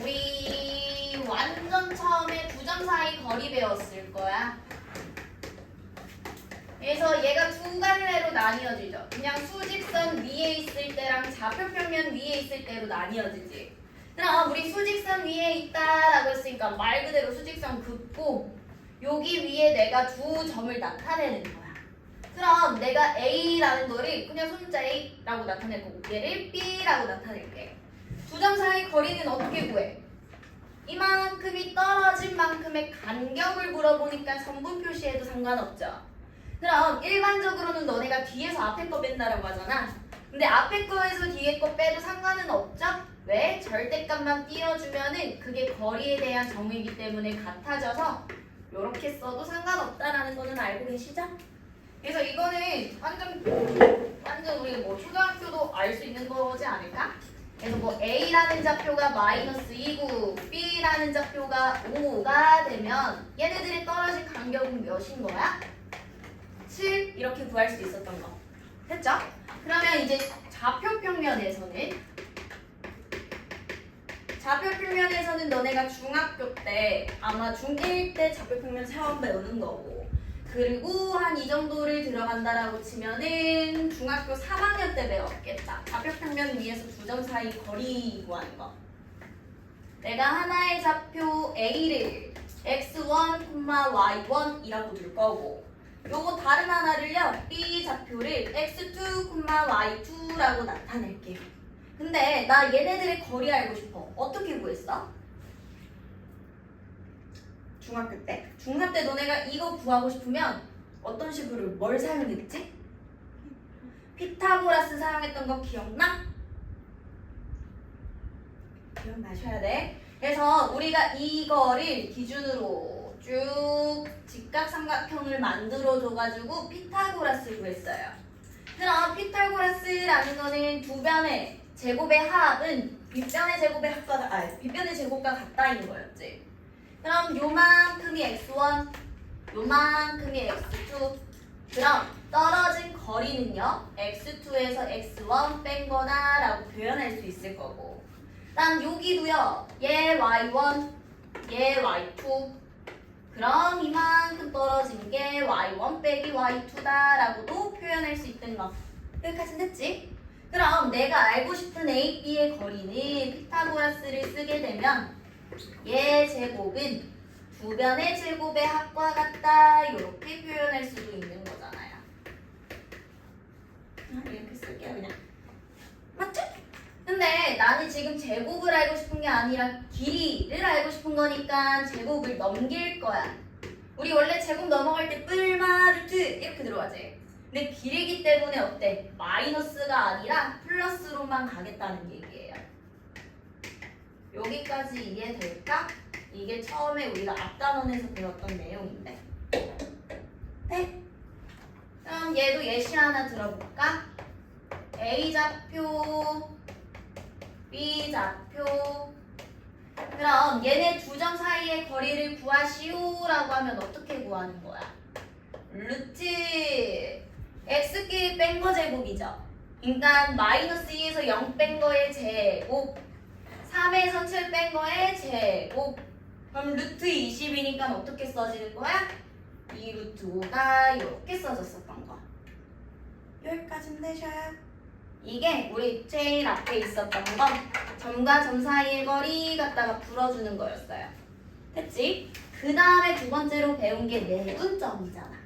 우리 완전 처음에 두 점 사이 거리 배웠을 거야. 그래서 얘가 두 갈래로 나뉘어지죠. 그냥 수직선 위에 있을 때랑 좌표평면 위에 있을 때로 나뉘어지지. 그럼 우리 수직선 위에 있다라고 했으니까 말 그대로 수직선 긋고 여기 위에 내가 두 점을 나타내는 거야. 그럼 내가 A라는 거를 그냥 손자 A라고 나타낼 거고 얘를 B라고 나타낼게. 두 점 사이 거리는 어떻게 구해? 이만큼이 떨어진 만큼의 간격을 물어보니까 선분 표시해도 상관없죠. 그럼 일반적으로는 너네가 뒤에서 앞에 거 뺀다라고 하잖아. 근데 앞에 거에서 뒤에 거 빼도 상관은 없죠? 왜? 절대값만 띄워주면은 그게 거리에 대한 정의이기 때문에 같아져서 이렇게 써도 상관없다라는 거는 알고 계시죠? 그래서 이거는 완전 우리 뭐 초등학교도 알 수 있는 거지 않을까? 그래서 뭐 A라는 좌표가 마이너스 2고 B라는 좌표가 5가 되면 얘네들이 떨어진 간격은 몇인 거야? 7 이렇게 구할 수 있었던 거 됐죠? 그러면 이제 좌표평면에서는 너네가 중학교 때 아마 중1 때 좌표평면 처음 배우는 거고 그리고 한 이 정도를 들어간다라고 치면은 중학교 3학년 때 배웠겠다. 좌표평면 위에서 두 점 사이 거리 구하는 거. 내가 하나의 좌표 A를 x1, y1이라고 둘 거고 요거 다른 하나를요 B 좌표를 x2, y2라고 나타낼게요. 근데 나 얘네들의 거리 알고 싶어. 어떻게 구했어? 중학교 때? 중3 때 너네가 이거 구하고 싶으면 어떤 식으로 뭘 사용했지? 피타고라스 사용했던 거 기억나? 기억나셔야 돼. 그래서 우리가 이거를 기준으로 쭉 직각삼각형을 만들어줘가지고 피타고라스 구했어요. 그럼 피타고라스라는 거는 두 변의 제곱의 합은 윗변의 제곱과 같다인 거였지. 그럼 요만큼이 x1, 요만큼이 x2. 그럼 떨어진 거리는요 x2에서 x1 뺀 거다 라고 표현할 수 있을 거고 다음 여기도요 얘 y1, 얘 y2. 그럼 이만큼 떨어진 게 y1 빼기 y2다 라고도 표현할 수 있던 거. 여기까지는 됐지? 그럼 내가 알고 싶은 A, B의 거리는 피타고라스를 쓰게 되면 얘 제곱은 두 변의 제곱의 합과 같다 이렇게 표현할 수도 있는 거잖아요. 이렇게 쓸게요 그냥. 맞죠? 근데 나는 지금 제곱을 알고 싶은 게 아니라 길이를 알고 싶은 거니까 제곱을 넘길 거야. 우리 원래 제곱 넘어갈 때 뿔마 루트 이렇게 들어가지. 근데 길이기 때문에 어때? 마이너스가 아니라 플러스로만 가겠다는 얘기예요. 여기까지 이해될까? 이게 처음에 우리가 앞단원에서 배웠던 내용인데. 네? 그럼 얘도 예시 하나 들어볼까? A 좌표, B 좌표. 그럼 얘네 두 점 사이의 거리를 구하시오라고 하면 어떻게 구하는 거야? 루트 x끼리 뺀 거 제곱이죠. 그러니까 마이너스 2에서 0 뺀 거의 제곱 3에서 7 뺀 거의 제곱. 그럼 루트 20이니까 어떻게 써지는 거야? 2 루트 5가 이렇게 써졌었던 거. 여기까지는 되셔야. 이게 우리 제일 앞에 있었던 건 점과 점 사이의 거리 갖다가 풀어주는 거였어요. 됐지? 그 다음에 두 번째로 배운 게 내분점이잖아.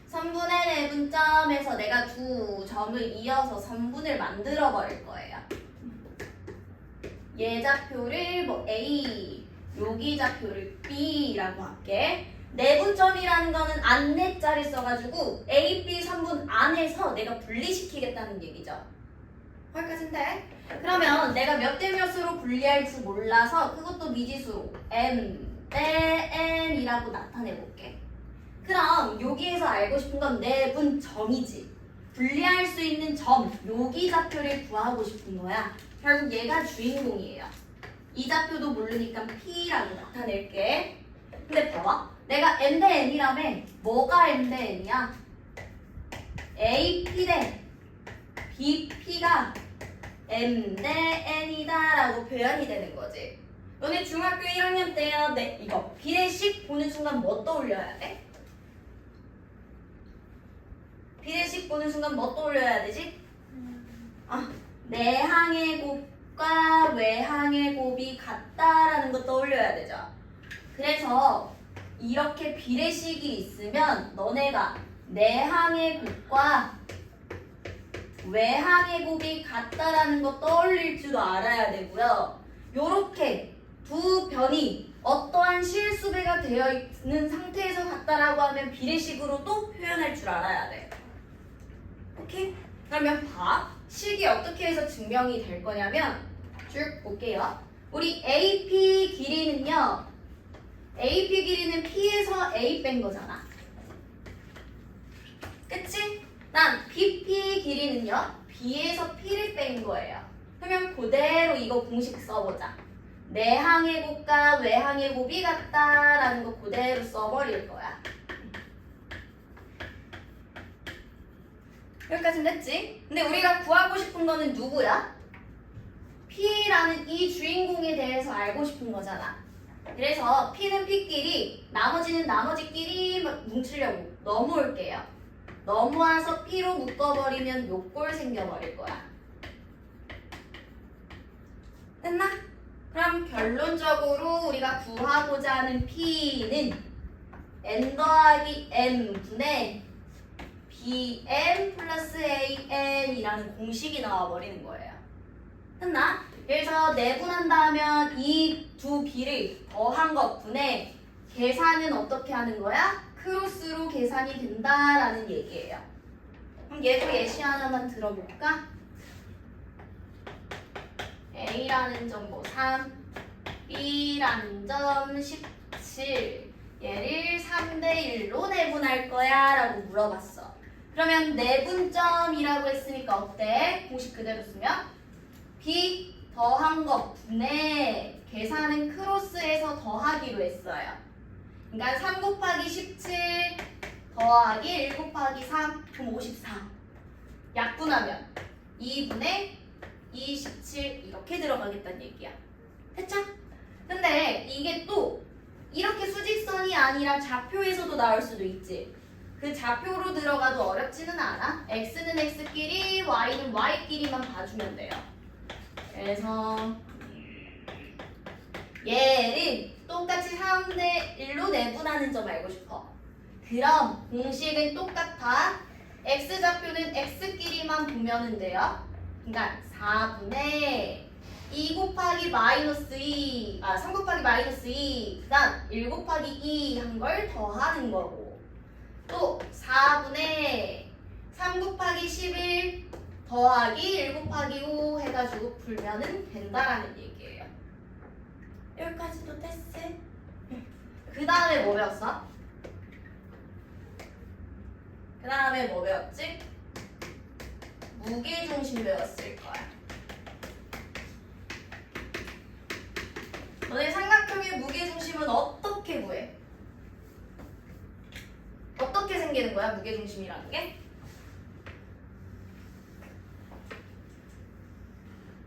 선분의 내분점에서 내가 두 점을 이어서 선분을 만들어 버릴 거예요. 얘 좌표를 뭐 A, 여기 좌표를 B라고 할게. 내분점이라는 거는 안내자를 써가지고 A, B 선분 안에서 내가 분리시키겠다는 얘기죠. 거기까지인데? 그러면 내가 몇 대 몇으로 분리할지 몰라서 그것도 미지수로 M 대 N이라고 나타내볼게. 그럼 여기에서 알고 싶은 건 내분점이지. 분리할 수 있는 점, 여기 좌표를 구하고 싶은 거야. 결국 얘가 주인공이에요. 이 좌표도 모르니까 P라고 나타낼게. 근데 봐봐. 내가 M 대 N이라며 뭐가 M 대 N이야? AP 대 BP가 M 대 N이다 라고 표현이 되는 거지. 너네 중학교 1학년 때야 네, 이거 비례식 보는 순간 뭐 떠올려야 돼? 비례식 보는 순간 뭐 떠올려야 되지? 내항의 곱과 외항의 곱이 같다라는 거 떠올려야 되죠. 그래서 이렇게 비례식이 있으면 너네가 내항의 곱과 외항의 곱이 같다라는 거 떠올릴 줄도 알아야 되고요. 요렇게 두 변이 어떠한 실수배가 되어 있는 상태에서 같다라고 하면 비례식으로 또 표현할 줄 알아야 돼. 오케이? 그러면 봐. 식이 어떻게 해서 증명이 될 거냐면 쭉 볼게요. 우리 AP 길이는요. AP 길이는 P에서 A 뺀 거잖아. 그치? 난 BP 길이는요. B에서 P를 뺀 거예요. 그러면 그대로 이거 공식 써보자. 내항의 곱과 외항의 곱이 같다라는 거 그대로 써버릴 거야. 여기까지는 됐지? 근데 우리가 구하고 싶은 거는 누구야? P라는 이 주인공에 대해서 알고 싶은 거잖아. 그래서 P는 P끼리, 나머지는 나머지끼리 뭉치려고 넘어올게요. 넘어와서 P로 묶어버리면 요꼴 생겨버릴 거야. 됐나? 그럼 결론적으로 우리가 구하고자 하는 P는 N 더하기 M 분의 BM 플러스 AN이라는 공식이 나와버리는 거예요. 됐나? 그래서 내분한다 하면 이 두 B를 더한 것분에 계산은 어떻게 하는 거야? 크로스로 계산이 된다라는 얘기예요. 그럼 얘도 예시 하나만 들어볼까? A라는 점 3, B라는 점 17. 얘를 3대 1로 내분할 거야 라고 물어봤어. 그러면 내분점이라고 했으니까 어때? 공식 그대로 쓰면 B 더한 것 분의 계산은 크로스해서 더하기로 했어요. 그러니까 3 곱하기 17 더하기 1 곱하기 3 그럼 54. 약분하면 2분의 27 이렇게 들어가겠다는 얘기야. 됐죠? 근데 이게 또 이렇게 수직선이 아니라 좌표에서도 나올 수도 있지. 그 좌표로 들어가도 어렵지는 않아. x는 x끼리, y는 y끼리만 봐주면 돼요. 그래서 얘를 똑같이 3대 1로 내분하는 점 알고 싶어. 그럼 공식은 똑같아. x좌표는 x끼리만 보면 돼요. 그러니까 4분의 2 곱하기 마이너스 2, 3 곱하기 마이너스 2, 그 다음 1 곱하기 2 한 걸 더하는 거고, 또 4분의 3 곱하기 11 더하기 1 곱하기 5 해가지고 풀면은 된다라는 얘기예요. 여기까지도 됐어? 그 다음에 뭐 배웠어? 그 다음에 뭐 배웠지? 무게중심 배웠을 거야. 너네 삼각형의 무게중심은 어떻게 구해? 어떻게 생기는 거야, 무게중심이라는 게?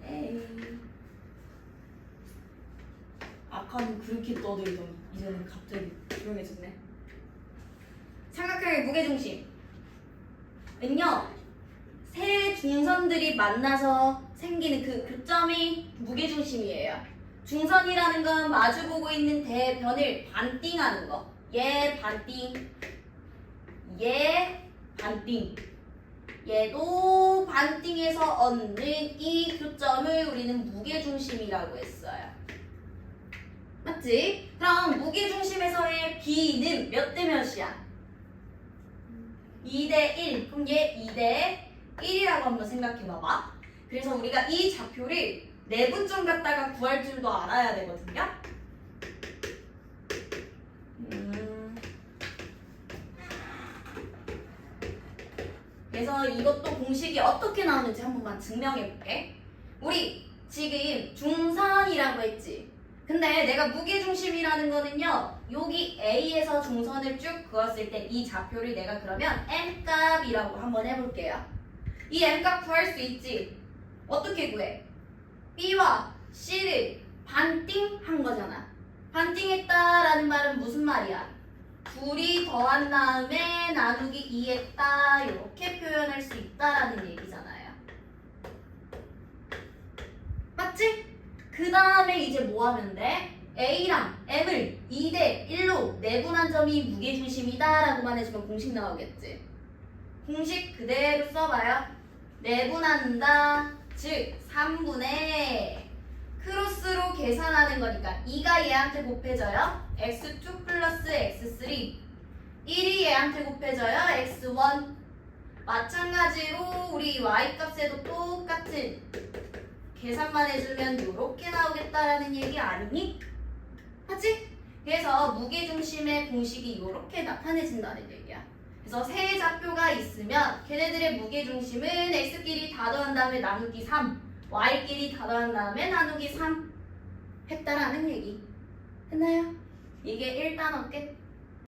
에이. 아까는 그렇게 떠들더니 이제는 갑자기 조용해졌네. 삼각형의 무게중심은요, 세 중선들이 만나서 생기는 그 교점이 무게중심이에요. 중선이라는 건 마주보고 있는 대변을 반띵하는 거. 얘 반띵, 얘 반띵, 얘도 반띵해서 얻는 이 교점을 우리는 무게중심이라고 했어요. 맞지? 그럼 무게중심에서의 B는 몇 대 몇이야? 2대 1. 그럼 얘 2대 1이라고 한번 생각해봐봐. 그래서 우리가 이 좌표를 내분점 갖다가 구할 줄도 알아야 되거든요. 그래서 이것도 공식이 어떻게 나오는지 한 번만 증명해볼게. 우리 지금 중선이라고 했지. 근데 내가 무게중심이라는 거는요, 여기 A에서 중선을 쭉 그었을 때 이 좌표를 내가 그러면 M값이라고 한번 해볼게요. 이 M값 구할 수 있지? 어떻게 구해? B와 C를 반띵한 거잖아. 반띵했다라는 말은 무슨 말이야? 둘이 더한 다음에 나누기 2했다 이렇게 표현할 수 있다라는 얘기잖아요. 맞지? 그 다음에 이제 뭐 하면 돼? A랑 M을 2대 1로 내분한 점이 무게중심이다 라고만 해주면 공식 나오겠지. 공식 그대로 써봐요. 내분한다 즉 3분의 크로스로 계산하는 거니까 2가 얘한테 곱해져요. x2 플러스 x3 1이 얘한테 곱해져요. x1 마찬가지로 우리 y값에도 똑같은 계산만 해주면 이렇게 나오겠다라는 얘기 아니니? 하지? 그래서 무게중심의 공식이 이렇게 나타내진다는 얘기야. 그래서 세 좌표가 있으면 걔네들의 무게중심은 x끼리 다 더한 다음에 나누기 3 y끼리 다 더한 다음에 나누기 3 했다라는 얘기. 했나요? 이게 1단원 끝.